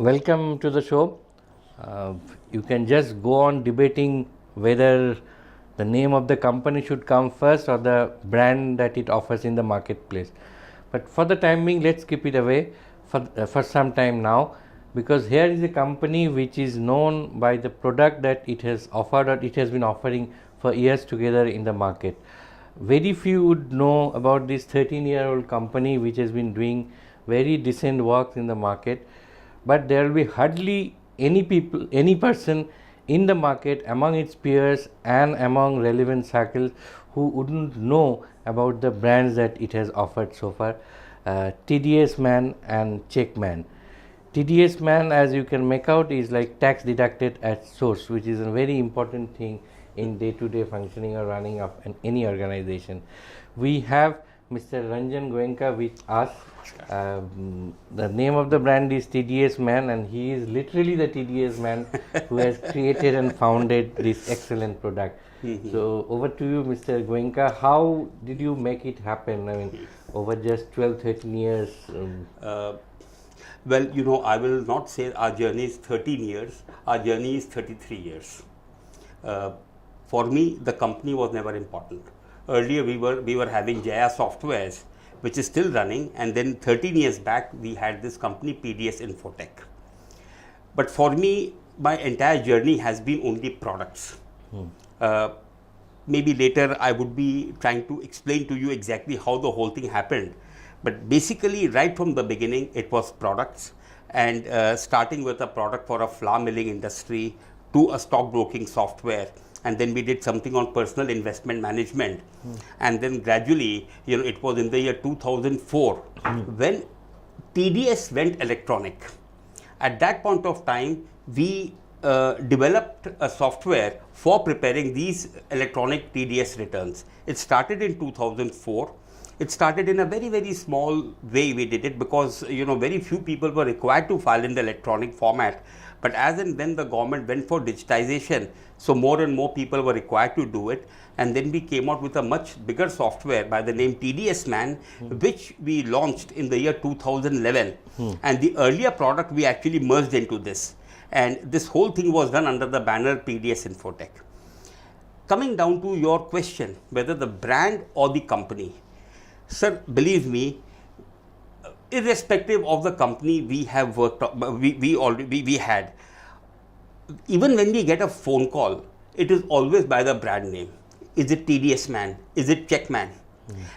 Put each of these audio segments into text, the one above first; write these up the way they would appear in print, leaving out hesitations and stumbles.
welcome to the show. You can just go on debating whether the name of the company should come first or the brand that it offers in the marketplace. But for the time being, let's keep it away for some time now, because here is a company which is known by the product that it has offered or it has been offering for years together in the market. Very few would know about this 13-year-old company which has been doing very decent work in the market, but there will be hardly any person in the market among its peers and among relevant circles who wouldn't know about the brands that it has offered so far. TDS Man and Check Man. TDS Man, as you can make out, is like tax deducted at source, which is a very important thing in day-to-day functioning or running of any organization. We have Mr. Ranjan Goenka with us. The name of the brand is TDS Man, and he is literally the TDS Man who has created and founded this excellent product. So over to you, Mr. Goenka. How did you make it happen? I mean, over just 12-13 years. Well, I will not say our journey is 13 years. Our journey is 33 years. For me, the company was never important. Earlier, we were having Jaya Softwares, which is still running, and then 13 years back, we had this company PDS Infotech. But for me, my entire journey has been only products. Maybe later I would be trying to explain to you exactly how the whole thing happened. But basically, right from the beginning, it was products, and starting with a product for a flour milling industry to a stockbroking software. And then we did something on personal investment management. And then gradually, it was in the year 2004 when TDS went electronic. At that point of time, we developed a software for preparing these electronic TDS returns. It started in 2004. It started in a very, very small way. We did it because, very few people were required to file in the electronic format. But as and when the government went for digitization, so more and more people were required to do it. And then we came out with a much bigger software by the name TDS Man, which we launched in the year 2011. And the earlier product we actually merged into this. And this whole thing was done under the banner PDS Infotech. Coming down to your question, whether the brand or the company. Sir, believe me, irrespective of the company we have worked on, we had, even when we get a phone call, it is always by the brand name. Is it TDS Man? Is it Check Man?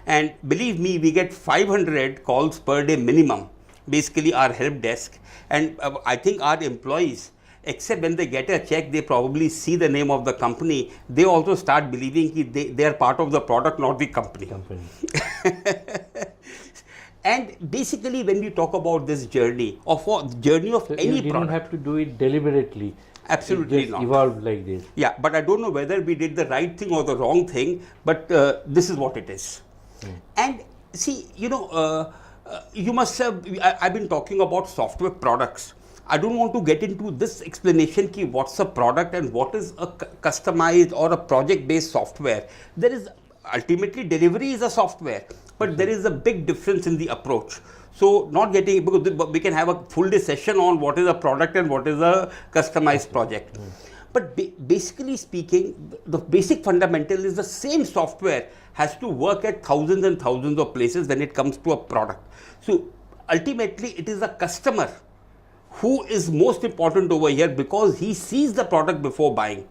And believe me, we get 500 calls per day minimum, basically our help desk. And I think our employees, except when they get a check, they probably see the name of the company. They also start believing they are part of the product, not the company. And basically, when we talk about this journey of any product, you didn't have to do it deliberately. Absolutely it just not. Evolved like this. Yeah, but I don't know whether we did the right thing or the wrong thing, but this is what it is. And see, you must have, I've been talking about software products. I don't want to get into this explanation ki what's a product and what is a customized or a project-based software. There is ultimately delivery is a software, but there is a big difference in the approach. So not getting, because we can have a full day session on what is a product and what is a customized project. But basically speaking, the basic fundamental is the same software has to work at thousands and thousands of places when it comes to a product. So ultimately it is a customer who is most important over here because he sees the product before buying.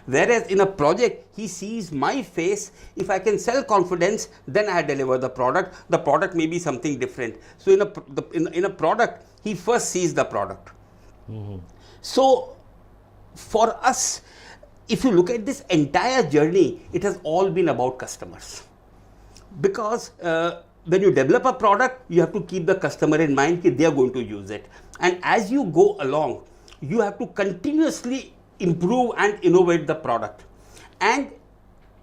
Whereas in a project, he sees my face. If I can sell confidence, then I deliver the product. The product may be something different. So in a product, he first sees the product. So for us, if you look at this entire journey, it has all been about customers. Because when you develop a product, you have to keep the customer in mind that they are going to use it. And as you go along, you have to continuously improve and innovate the product. And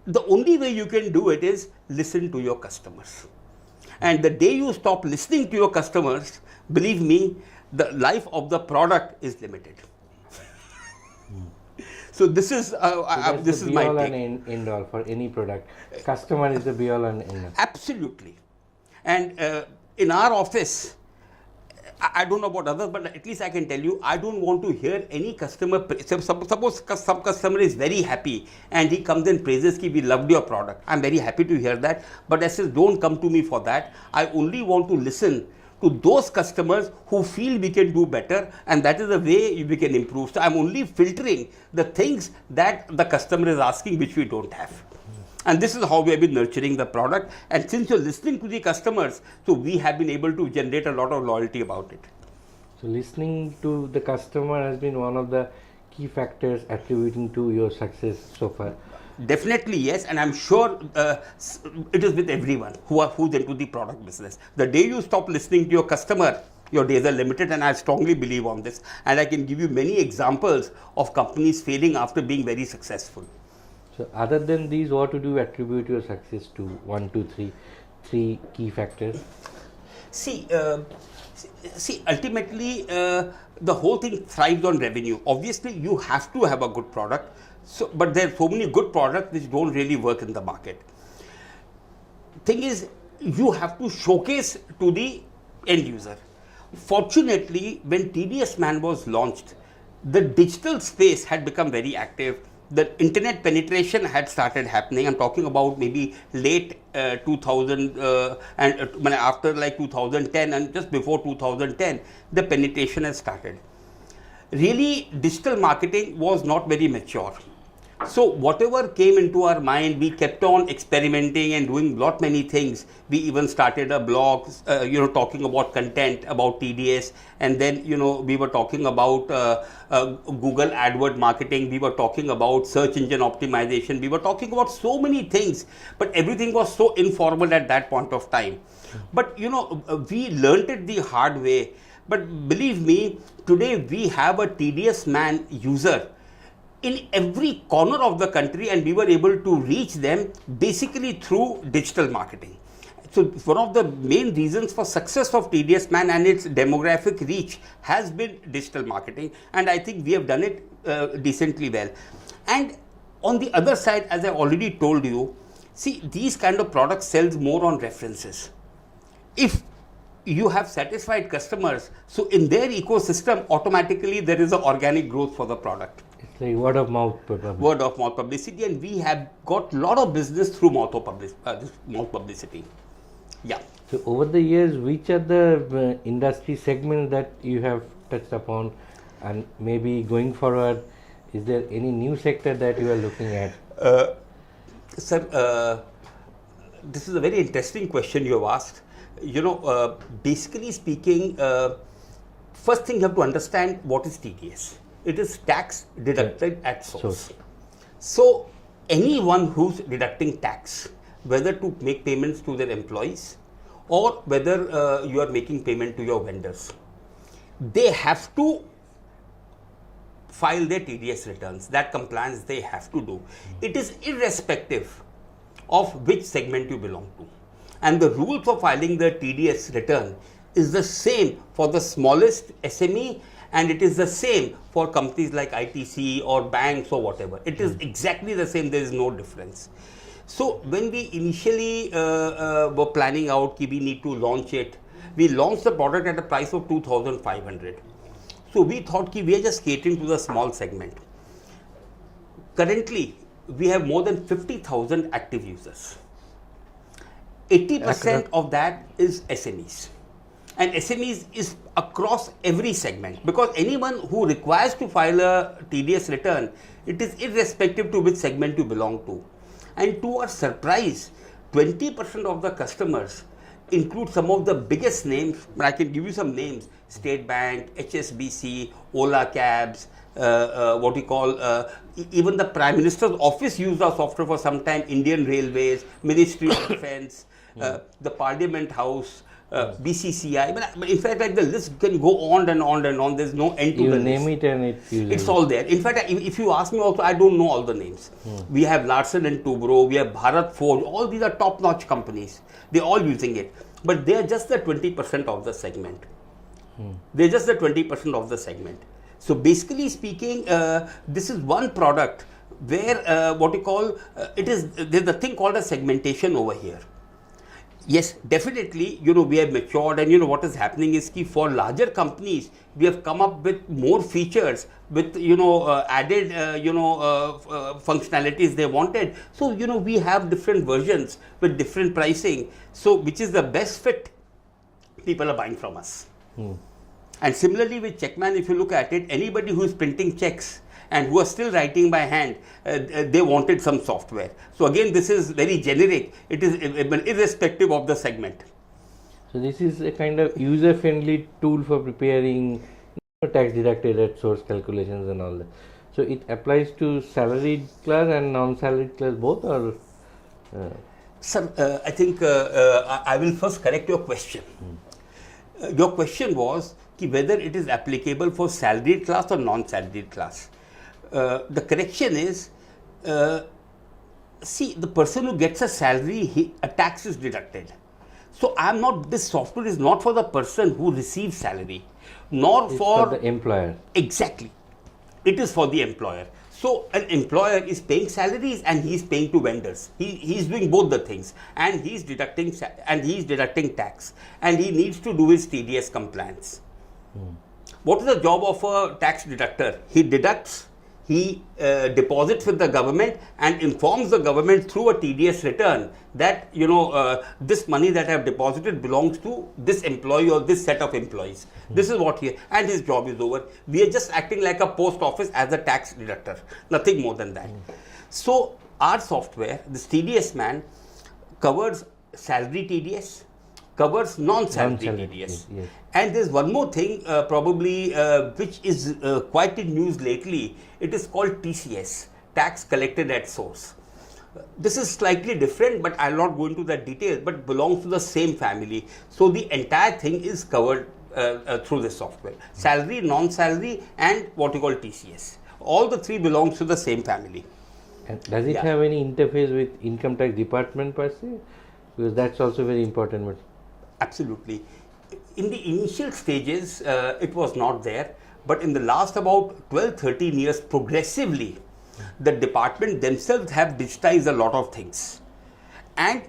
the only way you can do it is listen to your customers. And the day you stop listening to your customers, believe me, the life of the product is limited. So this is this is my take. Be all and end all for any product. Customer is the be all and end all. Absolutely. And in our office, I don't know about others, but at least I can tell you, I don't want to hear any customer. Suppose some customer is very happy and he comes and praises ki we loved your product. I'm very happy to hear that, but I says don't come to me for that. I only want to listen to those customers who feel we can do better, and that is the way we can improve. So I'm only filtering the things that the customer is asking which we don't have. And this is how we have been nurturing the product. And since you're listening to the customers, so we have been able to generate a lot of loyalty about it. So listening to the customer has been one of the key factors attributing to your success so far. Definitely yes, and I'm sure it is with everyone who's into the product business. The day you stop listening to your customer, your days are limited, and I strongly believe on this. And I can give you many examples of companies failing after being very successful. So other than these, what would you attribute your success to? 1, 2, 3 key factors? See, ultimately, the whole thing thrives on revenue. Obviously, you have to have a good product. So, but there are so many good products which don't really work in the market. Thing is, you have to showcase to the end user. Fortunately, when TDS Man was launched, the digital space had become very active. The internet penetration had started happening. I'm talking about maybe late 2000 and after like 2010 and just before 2010, the penetration has started. Really, digital marketing was not very mature. So whatever came into our mind, we kept on experimenting and doing lot many things. We even started a blog, talking about content about TDS, and then we were talking about Google AdWord marketing. We were talking about search engine optimization. We were talking about so many things, but everything was so informal at that point of time. But we learnt it the hard way. But believe me, today we have a TDS Man user in every corner of the country, and we were able to reach them basically through digital marketing. So one of the main reasons for success of TDS Man and its demographic reach has been digital marketing, and I think we have done it decently well. And on the other side, as I already told you, see, these kind of products sells more on references. If you have satisfied customers, so in their ecosystem, automatically there is an organic growth for the product. It's like word of mouth probably. Word of mouth publicity, and we have got a lot of business through mouth publicity. Yeah. So over the years, which are the industry segments that you have touched upon, and maybe going forward, is there any new sector that you are looking at? Sir, this is a very interesting question you have asked. Basically speaking, first thing you have to understand what is TDS. It is tax deducted at source. So anyone who's deducting tax, whether to make payments to their employees or whether you are making payment to your vendors, they have to file their TDS returns. That compliance they have to do. It is irrespective of which segment you belong to. And the rule for filing the TDS return is the same for the smallest SME, and it is the same for companies like ITC or banks or whatever. It is exactly the same. There is no difference. So when we initially were planning out that we need to launch it, we launched the product at a price of 2,500. So we thought that we are just catering to the small segment. Currently, we have more than 50,000 active users. 80% of that is SMEs. And SMEs is across every segment, because anyone who requires to file a TDS return, it is irrespective to which segment you belong to. And to our surprise, 20% of the customers include some of the biggest names. I can give you some names: State Bank, HSBC, Ola Cabs, even the Prime Minister's office used our software for some time, Indian Railways, Ministry of Defence, the Parliament House, BCCI. In fact, like, the list can go on and on and on. There's no end to the list. You name it and it's all there. In fact, if you ask me also, I don't know all the names. We have Larsen and Toubro, we have Bharat Forge. All these are top-notch companies. They're all using it. But they are just the 20% of the segment. They're just the 20% of the segment. So basically speaking, this is one product where there's a thing called a segmentation over here. Yes, definitely, we have matured, and what is happening is ki for larger companies, we have come up with more features with, added, functionalities they wanted. So, we have different versions with different pricing. So, which is the best fit, people are buying from us. And similarly with Checkman, if you look at it, anybody who is printing checks and who are still writing by hand, they wanted some software. So again, this is very generic. It is irrespective of the segment. So this is a kind of user-friendly tool for preparing tax deducted at source calculations and all that. So it applies to salaried class and non-salaried class both, or? Sir, I think I will first correct your question. Your question was whether it is applicable for salaried class or non-salaried class. The correction is, see, the person who gets a salary, a tax is deducted. So this software is not for the person who receives salary, nor It's for the employer. Exactly. It is for the employer. So an employer is paying salaries and he is paying to vendors. He is doing both the things, and he is deducting tax, and he needs to do his TDS compliance. What is the job of a tax deductor? He deducts, he deposits with the government and informs the government through a TDS return that this money that I have deposited belongs to this employee or this set of employees. This is what and his job is over. We are just acting like a post office as a tax deductor, nothing more than that. So our software, this TDS Man, covers salary TDS, covers non-salary TDS. Yes. And there's one more thing, probably, which is quite in news lately. It is called TCS, Tax Collected at Source. This is slightly different, but I'll not go into that detail, but belongs to the same family. So the entire thing is covered through this software. Salary, non-salary, and what you call TCS. All the three belongs to the same family. And does it have any interface with income tax department per se? Because that's also very important. But absolutely. In the initial stages, it was not there, but in the last about 12-13 years, progressively, the department themselves have digitized a lot of things. And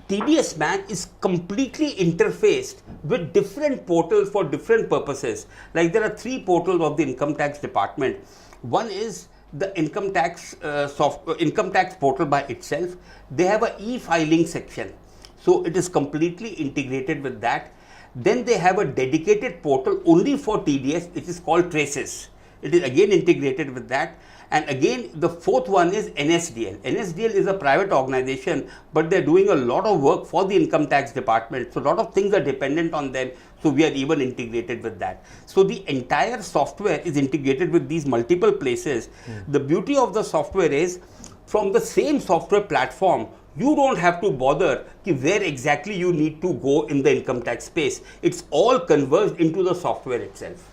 TDS Man is completely interfaced with different portals for different purposes. Like there are 3 portals of the income tax department. One is the income tax portal by itself. They have a e-filing section. So it is completely integrated with that. Then they have a dedicated portal only for TDS, which is called Traces. It is again integrated with that. And again, the fourth one is NSDL. NSDL is a private organization, but they're doing a lot of work for the income tax department. So a lot of things are dependent on them. So we are even integrated with that. So the entire software is integrated with these multiple places. The beauty of the software is from the same software platform, you don't have to bother where exactly you need to go in the income tax space. It's all converged into the software itself.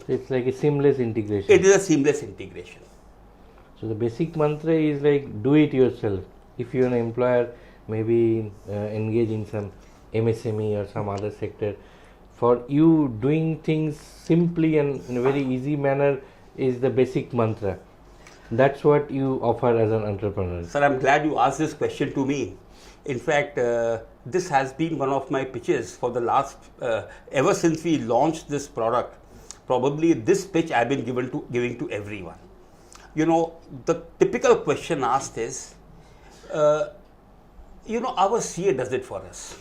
it's like a seamless integration. It is a seamless integration. So the basic mantra is like do it yourself. If you're an employer, maybe engage in some MSME or some other sector, for you doing things simply and in a very easy manner is the basic mantra. That's what you offer as an entrepreneur. Sir, I'm glad you asked this question to me. In fact, this has been one of my pitches for the last, ever since we launched this product. Probably this pitch I've been giving to everyone. You know, the typical question asked is, our CA does it for us.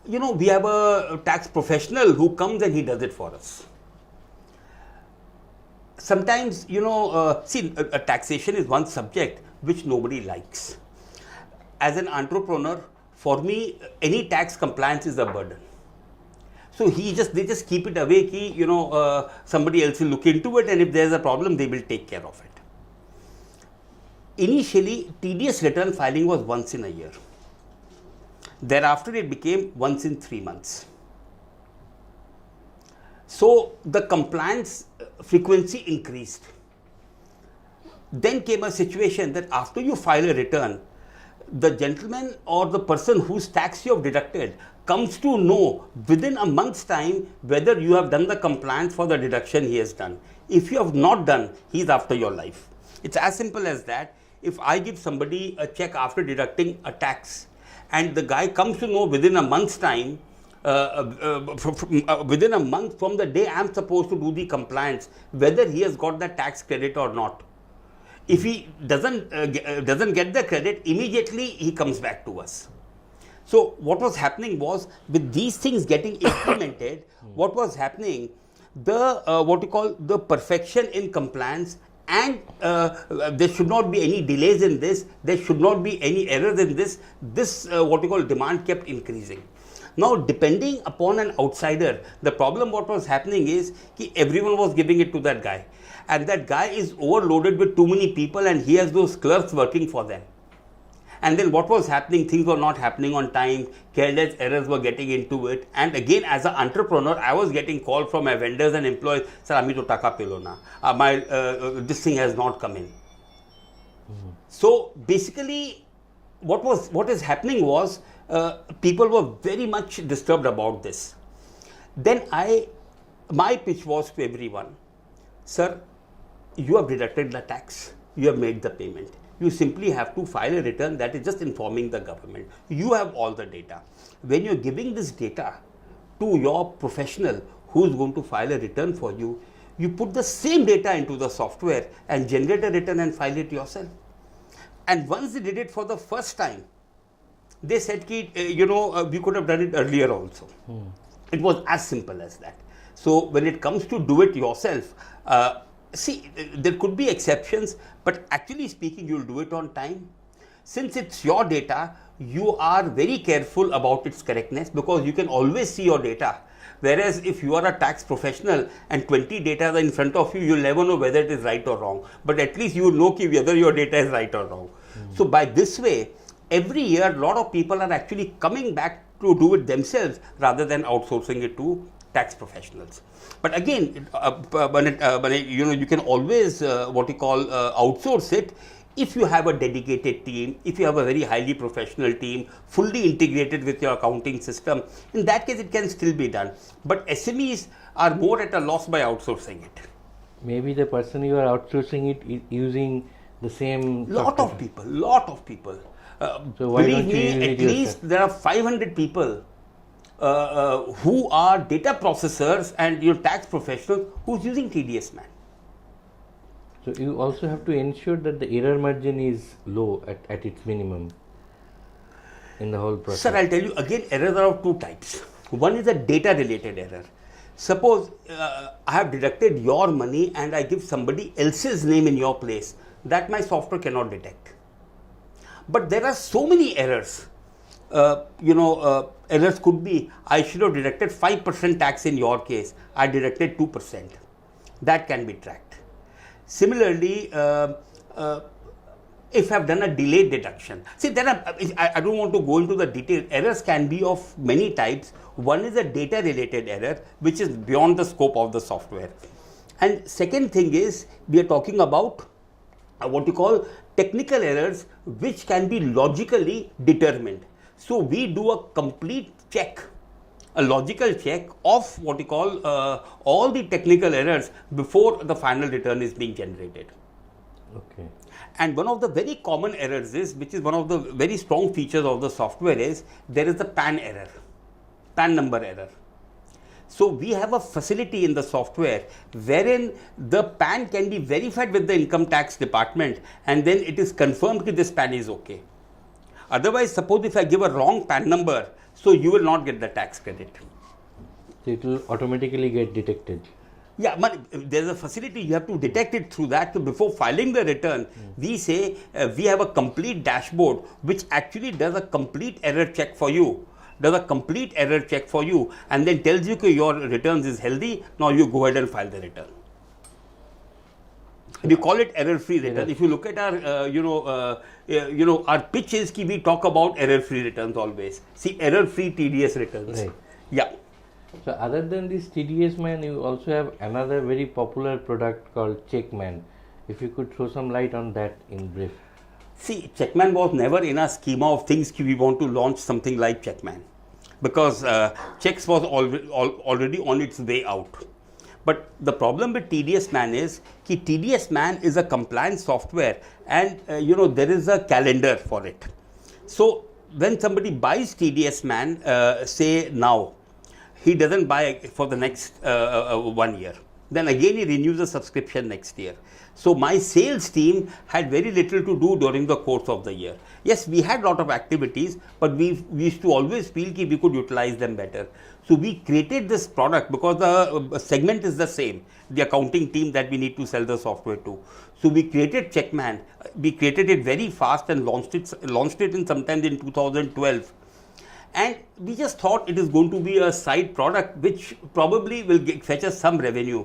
We have a tax professional who comes and he does it for us. Sometimes, taxation is one subject which nobody likes. As an entrepreneur, for me, any tax compliance is a burden. So they just keep it away, somebody else will look into it, and if there's a problem, they will take care of it. Initially, TDS return filing was once in a year. Thereafter, it became once in 3 months. So the compliance frequency increased. Then came a situation that after you file a return, the gentleman or the person whose tax you have deducted comes to know within a month's time whether you have done the compliance for the deduction he has done. If you have not done, he is after your life. It's as simple as that. if I give somebody a check after deducting a tax, and the guy comes to know within a month's time, within a month from the day I'm supposed to do the compliance, whether he has got the tax credit or not. If he doesn't get the credit, immediately he comes back to us. So what was happening was, with these things getting implemented, what was happening, the what you call the perfection in compliance, and there should not be any delays in this, there should not be any errors in this, what you call demand kept increasing. Now, depending upon an outsider, the problem what was happening is that everyone was giving it to that guy, and that guy is overloaded with too many people, and he has those clerks working for them. And then what was happening, things were not happening on time, careless errors were getting into it. And again, as an entrepreneur, I was getting calls from my vendors and employees, sir, ami to taka pelo na, this thing has not come in. So basically, what is happening was, people were very much disturbed about this. Then my pitch was to everyone, sir, you have deducted the tax, you have made the payment. You simply have to file a return that is just informing the government. You have all the data. When you're giving this data to your professional who is going to file a return for you, you put the same data into the software and generate a return and file it yourself. And once they did it for the first time, they said, we could have done it earlier also. It was as simple as that. So when it comes to do it yourself, see, there could be exceptions, but actually speaking, you'll do it on time. Since it's your data, you are very careful about its correctness, because you can always see your data. Whereas if you are a tax professional and 20 data are in front of you, you'll never know whether it is right or wrong. But at least you will know whether your data is right or wrong. So by this way, every year, a lot of people are actually coming back to do it themselves rather than outsourcing it to tax professionals. But again, you can always outsource it if you have a dedicated team, if you have a very highly professional team, fully integrated with your accounting system. In that case, it can still be done. But SMEs are more at a loss by outsourcing it. Maybe the person you are outsourcing it is using the same lot of people. So why believe don't you me, use it at least yourself? there are 500 people who are data processors and your tax professionals who's using TDS Man. So you also have to ensure that the error margin is low at its minimum in the whole process. Sir, I'll tell you again, errors are of two types. One is a data related error. Suppose I have deducted your money and I give somebody else's name in your place. That my software cannot detect. But there are so many errors. Errors could be, I should have deducted 5% tax in your case. I deducted 2%. That can be tracked. Similarly, if I've done a delayed deduction. See, I don't want to go into the detail. Errors can be of many types. One is a data related error, which is beyond the scope of the software. And second thing is, we are talking about what you call technical errors, which can be logically determined. So we do a complete check, a logical check of what you call all the technical errors before the final return is being generated. Okay. And one of the very common errors is, which is one of the very strong features of the software, is there is the PAN error, PAN number error. So we have a facility in the software wherein the PAN can be verified with the income tax department, and then it is confirmed that this PAN is okay. Otherwise, suppose if I give a wrong PAN number, so you will not get the tax credit. So it will automatically get detected. Yeah, but there's a facility, you have to detect it through that. So before filing the return, we say we have a complete dashboard which actually does a complete error check for you. And then tells you that your returns is healthy. Now you go ahead and file the return. We call it error-free return. If you look at our, our pitch is that we talk about error-free returns always. See, error-free TDS returns. Right. Yeah. So other than this TDS Man, you also have another very popular product called Checkman. If you could throw some light on that in brief. See, Checkman was never in a schema of things we want to launch something like Checkman, because checks was already on its way out. But the problem with TDS Man is that TDS Man is a compliance software, and there is a calendar for it. So when somebody buys TDS Man, say now, he doesn't buy for the next 1 year. Then again he renews the subscription next year. So my sales team had very little to do during the course of the year. Yes, we had a lot of activities, but we used to always feel that we could utilize them better. So we created this product because the segment is the same, the accounting team that we need to sell the software to. So we created Checkman. We created it very fast and launched it in sometime in 2012. And we just thought it is going to be a side product which probably will fetch us some revenue.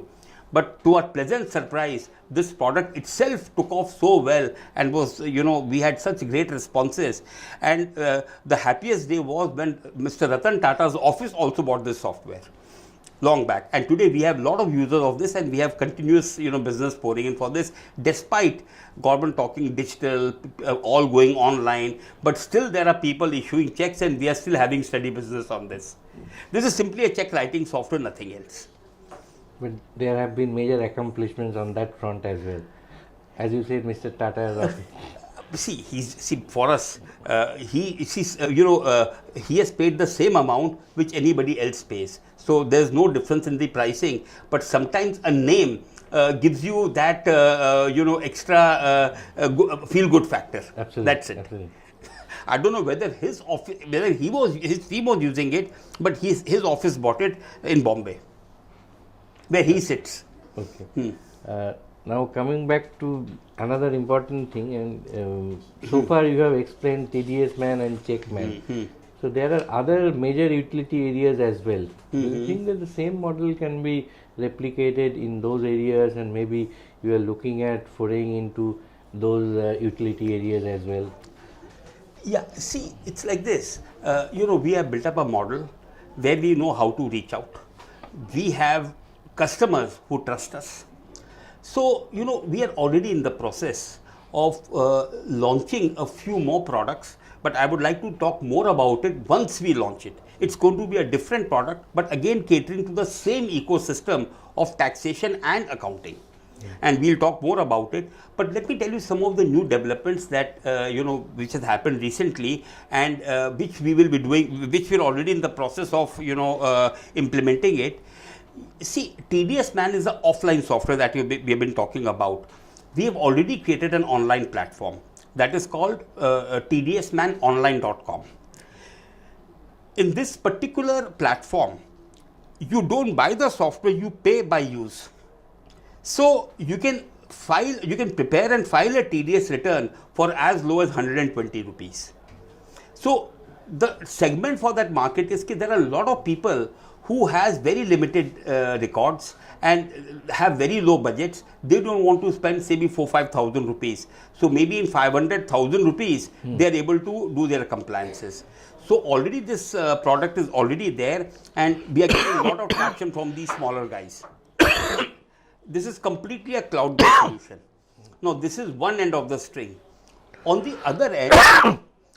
But to our pleasant surprise, this product itself took off so well and was, we had such great responses. And the happiest day was when Mr. Ratan Tata's office also bought this software long back. And today we have a lot of users of this, and we have continuous, business pouring in for this, despite government talking digital, all going online. But still there are people issuing checks, and we are still having steady business on this. This is simply a check writing software, nothing else. But there have been major accomplishments on that front as well. As you said, Mr. Tata See, for us, he has paid the same amount which anybody else pays. So there's no difference in the pricing. But sometimes a name gives you that, extra feel-good factor. Absolutely. That's it. Absolutely. I don't know whether his team was using it, but his office bought it in Bombay, where he sits. Okay. Now coming back to another important thing, and so far you have explained TDS Man and Checkman. So there are other major utility areas as well. Do you think that the same model can be replicated in those areas, and maybe you are looking at foraying into those utility areas as well? Yeah, see, it's like this. We have built up a model where we know how to reach out. We have customers who trust us. So, we are already in the process of launching a few more products, but I would like to talk more about it once we launch it. It's going to be a different product, but again catering to the same ecosystem of taxation and accounting. And we'll talk more about it. But let me tell you some of the new developments that, which has happened recently, and which we will be doing, which we're already in the process of, implementing it. See, TDS Man is the offline software that we have been talking about. We have already created an online platform that is called tdsmanonline.com. In this particular platform, you don't buy the software, you pay by use. So you can prepare and file a TDS return for as low as 120 rupees. So the segment for that market is that there are a lot of people who has very limited records and have very low budgets. They don't want to spend maybe 4,000-5,000 rupees. So maybe in 500,000 rupees, they are able to do their compliances. So already this product is already there, and we are getting a lot of traction from these smaller guys. This is completely a cloud-based solution. Now this is one end of the string. On the other end,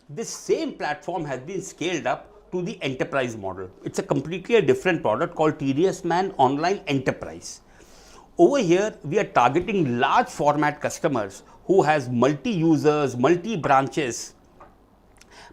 this same platform has been scaled up to the enterprise model. It's a completely different product called TDS Man Online Enterprise. Over here, we are targeting large format customers who has multi-users, multi-branches,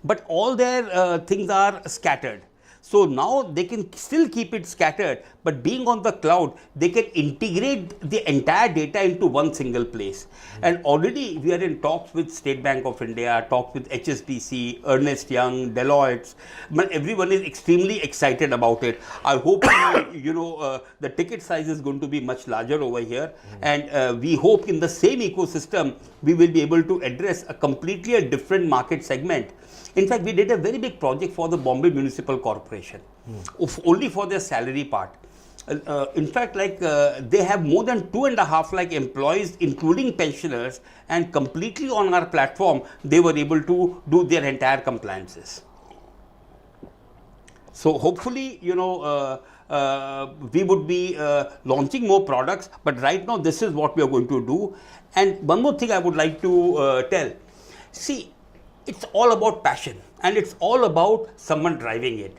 but all their things are scattered. So now they can still keep it scattered, but being on the cloud, they can integrate the entire data into one single place. And already we are in talks with State Bank of India, talks with HSBC, Ernst Young, Deloitte. But everyone is extremely excited about it. I hope the ticket size is going to be much larger over here, and we hope in the same ecosystem we will be able to address a completely different market segment. In fact, we did a very big project for the Bombay Municipal Corporation, only for their salary part. In fact, they have more than 2.5 lakh employees, including pensioners, and completely on our platform, they were able to do their entire compliances. So hopefully, we would be launching more products, but right now this is what we are going to do. And one more thing I would like to tell. See, it's all about passion, and it's all about someone driving it.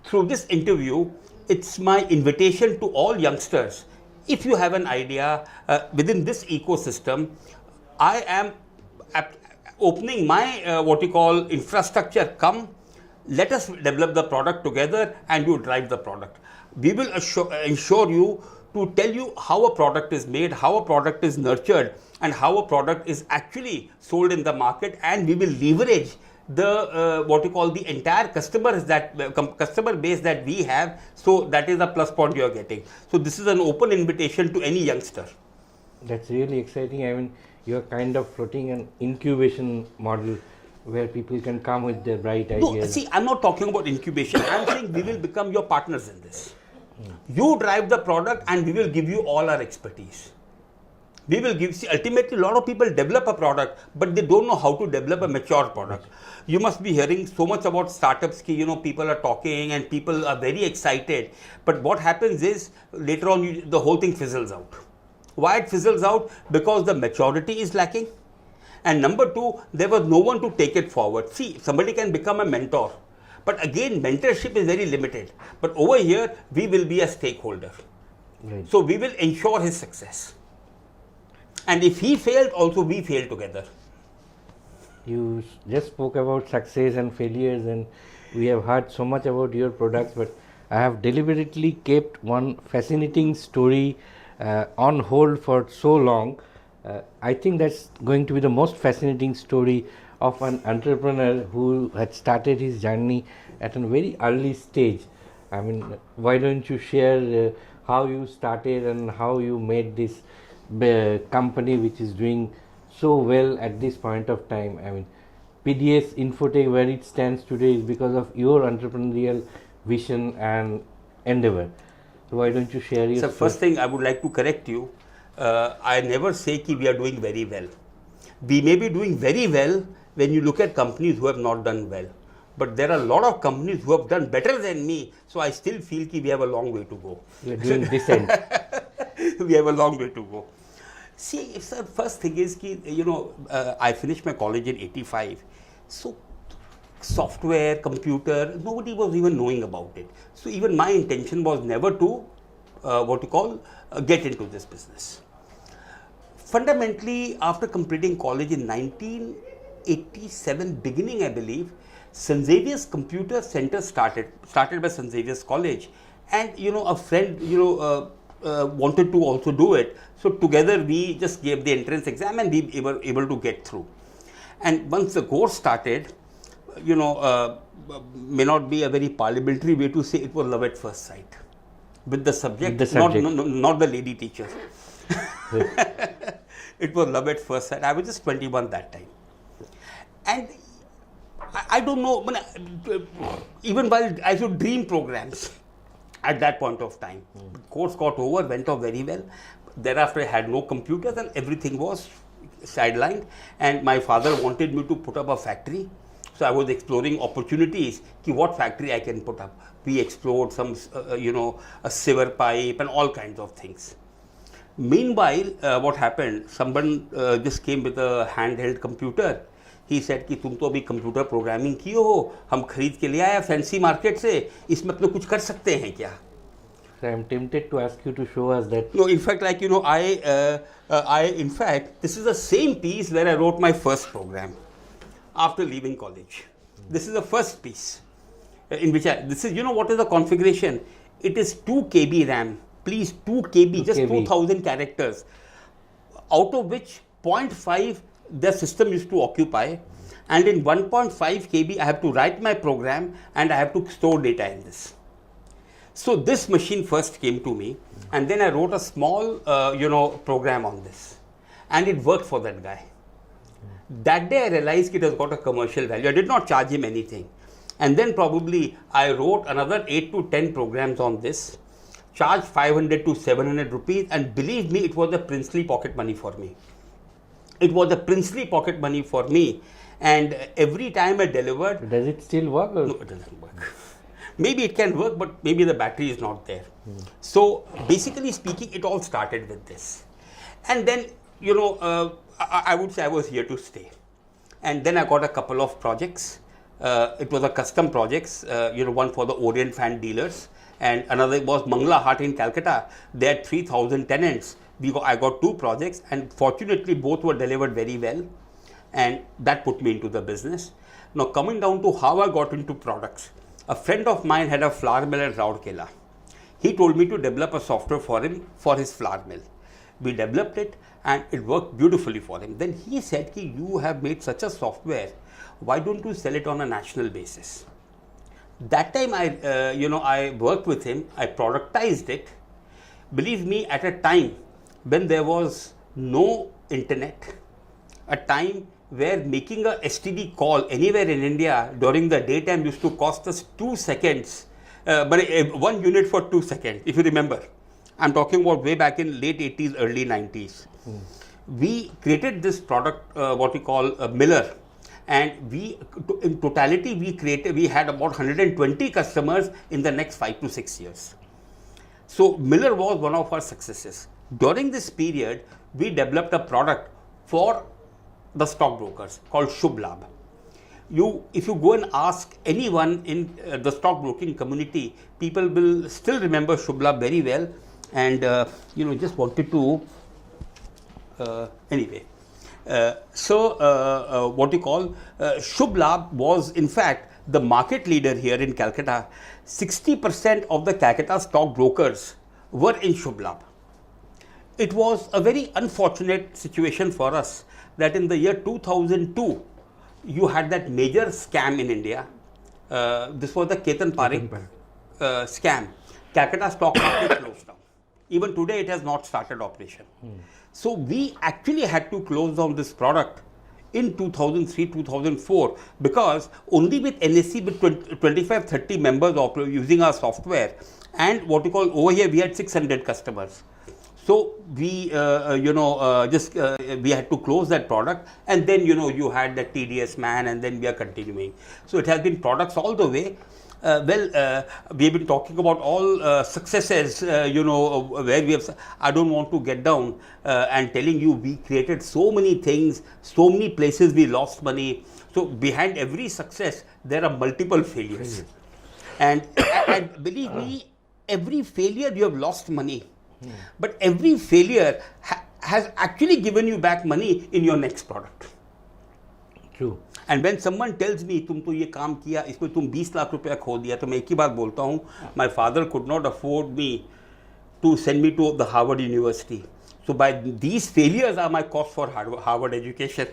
Through this interview, it's my invitation to all youngsters. If you have an idea within this ecosystem, I am opening my what you call infrastructure. Come, let us develop the product together and you drive the product. We will ensure you to tell you how a product is made, how a product is nurtured, and how a product is actually sold in the market, and we will leverage the what you call the entire customers that customer base that we have. So that is the plus point you are getting. So this is an open invitation to any youngster. That's really exciting. I mean, you're kind of floating an incubation model where people can come with their bright No, ideas. see, I'm not talking about incubation. I'm saying we will become your partners in this. You drive the product and we will give you all our expertise. We will give, see, ultimately a lot of people develop a product, but they don't know how to develop a mature product. You must be hearing so much about startups, people are talking and people are very excited. But what happens is, later on, the whole thing fizzles out. Why it fizzles out? Because the maturity is lacking. And number two, there was no one to take it forward. See, somebody can become a mentor. But again, mentorship is very limited. But over here, we will be a stakeholder. Right. So we will ensure his success. And if he failed, also we fail together. You just spoke about success and failures, and we have heard so much about your products, but I have deliberately kept one fascinating story on hold for so long. I think that's going to be the most fascinating story of an entrepreneur who had started his journey at a very early stage. I mean, why don't you share how you started and how you made this company which is doing so well at this point of time? I mean, PDS Infotech, where it stands today, is because of your entrepreneurial vision and endeavor. So why don't you share your So story? first thing I would like to correct you. I never say that we are doing very well. We may be doing very well when you look at companies who have not done well. But there are a lot of companies who have done better than me. So I still feel that we have a long way to go. You are doing decent. We have a long way to go. See, sir, first thing is that, I finished my college in 85. So software, computer, nobody was even knowing about it. So even my intention was never to, get into this business. Fundamentally, after completing college in 1987, beginning I believe, St. Xavier's Computer Center started by St. Xavier's College, and a friend wanted to also do it. So together we just gave the entrance exam and we were able to get through. And once the course started, may not be a very parliamentary way to say, it was love at first sight with the subject, not the lady teacher. It was love at first sight. I was just 21 that time. And I don't know, even while I should dream programs at that point of time. The course got over, went off very well. Thereafter, I had no computers and everything was sidelined. And my father wanted me to put up a factory. So I was exploring opportunities, what factory I can put up. We explored some, a sewer pipe and all kinds of things. Meanwhile, what happened, someone just came with a handheld computer. He said कि तुम तो अभी computer programming किए हो, हम खरीद के ले आया फैंसी मार्केट से, इसमें अपने कुछ कर सकते हैं क्या? So I am tempted to ask you to show us that. No, in fact, in fact, this is the same piece where I wrote my first program after leaving college. This is the first piece in which this is, what is the configuration? It is 2 KB RAM. Please, 2 KB, just 2000 characters, out of which 0.5 the system used to occupy, and in 1.5 KB I have to write my program and I have to store data in this. So this machine first came to me, and then I wrote a small program on this, and it worked for that guy. That day I realized it has got a commercial value. I did not charge him anything, and then probably I wrote another 8 to 10 programs on this, charged 500 to 700 rupees, and believe me, it was the princely pocket money for me. It was a princely pocket money for me, and every time I delivered. Does it still work? Or? No, it doesn't work. Maybe it can work, but maybe the battery is not there. So basically speaking, it all started with this, and then I would say I was here to stay, and then I got a couple of projects. It was a custom projects, one for the Orient fan dealers, and another was Mangla Hut in Calcutta. They had 3,000 tenants. I got 2 projects, and fortunately both were delivered very well, and that put me into the business. Now coming down to how I got into products, a friend of mine had a flour mill at Rourkela. He told me to develop a software for him for his flour mill. We developed it and it worked beautifully for him. Then he said, you have made such a software, why don't you sell it on a national basis? That time I worked with him, I productized it. Believe me, at a time when there was no internet, a time where making a STD call anywhere in India during the daytime used to cost us 2 seconds, but 1 unit for 2 seconds, if you remember. I'm talking about way back in late 80s, early 90s. We created this product, what we call a Miller, and in totality, we had about 120 customers in the next 5 to 6 years. So Miller was one of our successes. During this period, we developed a product for the stockbrokers called Shubh Labh. If you go and ask anyone in the stockbroking community, people will still remember Shubh Labh very well. And just wanted to anyway. What you call Shubh Labh was in fact the market leader here in Calcutta. 60% of the Calcutta stockbrokers were in Shubh Labh. It was a very unfortunate situation for us that in the year 2002, you had that major scam in India. This was the Ketan Parekh scam. Calcutta stock market closed down. Even today, it has not started operation. So we actually had to close down this product in 2003, 2004, because only with NSE with 25-30 members using our software, and what we call over here, we had 600 customers. So we, we had to close that product, and then you had the TDS man, and then we are continuing. So it has been products all the way. We have been talking about all successes, where we have. I don't want to get down and telling you we created so many things, so many places we lost money. So behind every success, there are multiple failures. And believe me, every failure you have lost money. But every failure has actually given you back money in your next product. True. And when someone tells me, तुम तो ये काम किया, इसमें तुम 20 लाख रुपया खो दिया, तो मैं एक ही बात बोलता हूँ, my father could not afford me to send me to the Harvard University. So by these failures are my cost for Harvard education.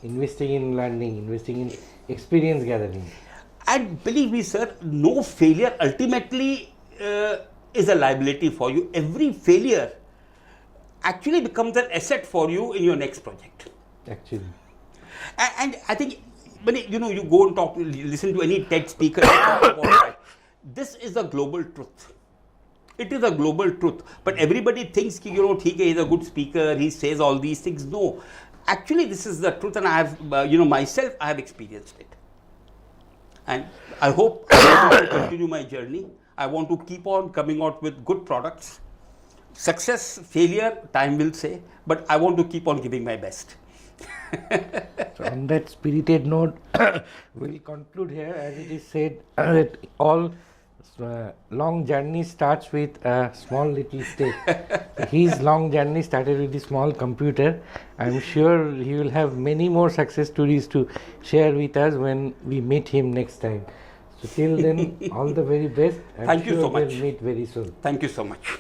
Investing in learning, investing in experience gathering. And believe me, sir, no failure ultimately is a liability for you. Every failure actually becomes an asset for you in your next project. Actually. And I think when you go and listen to any TED speaker, talk about that. This is a global truth. It is a global truth. But everybody thinks, he's a good speaker, he says all these things. No, actually this is the truth, and I have, myself, I have experienced it. And I hope I want to continue my journey. I want to keep on coming out with good products. Success, failure, time will say, but I want to keep on giving my best. So on that spirited note, we'll conclude here. As it is said, that all long journey starts with a small little step. His long journey started with a small computer. I'm sure he will have many more success stories to share with us when we meet him next time. So till then, all the very best. Thank you so much. We'll meet very soon. Thank you so much.